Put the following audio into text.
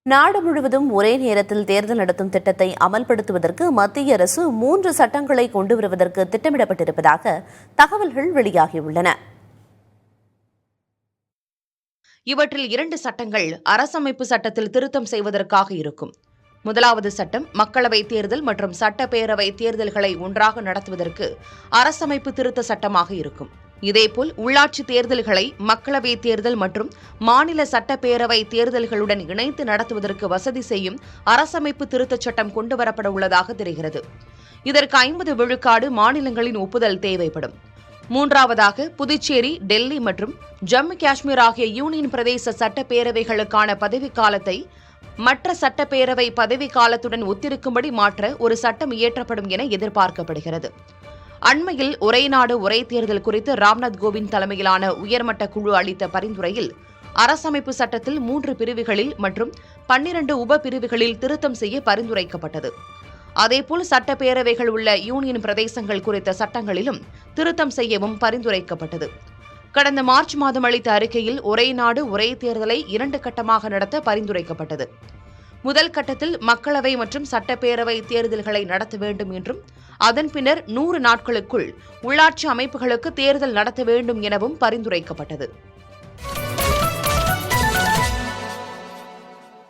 நாடு முழுவதும் ஒரே நேரத்தில் தேர்தல் நடத்தும் திட்டத்தை அமல்படுத்துவதற்கு மத்திய அரசு 3 சட்டங்களை கொண்டு வருவதற்கு திட்டமிடப்பட்டிருப்பதாக தகவல்கள் வெளியாகியுள்ளன. இவற்றில் 2 சட்டங்கள் அரசமைப்பு சட்டத்தில் திருத்தம் செய்வதற்காக இருக்கும். முதலாவது சட்டம் மக்களவைத் தேர்தல் மற்றும் சட்டப்பேரவை தேர்தல்களை ஒன்றாக நடத்துவதற்கு அரசமைப்பு திருத்த சட்டமாக இருக்கும். இதேபோல் உள்ளாட்சி தேர்தல்களை மக்களவைத் தேர்தல் மற்றும் மாநில சட்டப்பேரவை தேர்தல்களுடன் இணைத்து நடத்துவதற்கு வசதி செய்யும் அரசமைப்பு திருத்தச் சட்டம் கொண்டுவரப்பட உள்ளதாக தெரிகிறது. இதற்கு 50 விழுக்காடு மாநிலங்களின் ஒப்புதல் தேவைப்படும். மூன்றாவதாக புதுச்சேரி, டெல்லி மற்றும் ஜம்மு காஷ்மீர் ஆகிய யூனியன் பிரதேச சட்டப்பேரவைகளுக்கான பதவிக்காலத்தை மற்ற சட்டப்பேரவை பதவிக்காலத்துடன் ஒத்திருக்கும்படி மாற்ற ஒரு சட்டம் இயற்றப்படும் என எதிர்பார்க்கப்படுகிறது. அண்மையில் ஒரே நாடு ஒரே தேர்தல் குறித்து ராம்நாத் கோவிந்த் தலைமையிலான உயர்மட்ட குழு அளித்த பரிந்துரையில் அரசமைப்பு சட்டத்தில் 3 பிரிவுகளில் மற்றும் 12 உப பிரிவுகளில் திருத்தம் செய்ய பரிந்துரைக்கப்பட்டது. அதேபோல் சட்டப்பேரவைகள் உள்ள யூனியன் பிரதேசங்கள் குறித்த சட்டங்களிலும் திருத்தம் செய்யவும் பரிந்துரைக்கப்பட்டது. கடந்த மார்ச் மாதம் அளித்த அறிக்கையில் ஒரே நாடு ஒரே தேர்தலை 2 கட்டமாக நடத்த பரிந்துரைக்கப்பட்டது. முதல் கட்டத்தில் மக்களவை மற்றும் சட்டப்பேரவை தேர்தல்களை நடத்த வேண்டும் என்றும் அதன் பின்னர் 100 நாட்களுக்குள் உள்ளாட்சி அமைப்புகளுக்கு தேர்தல் நடத்த வேண்டும் எனவும் பரிந்துரைக்கப்பட்டது.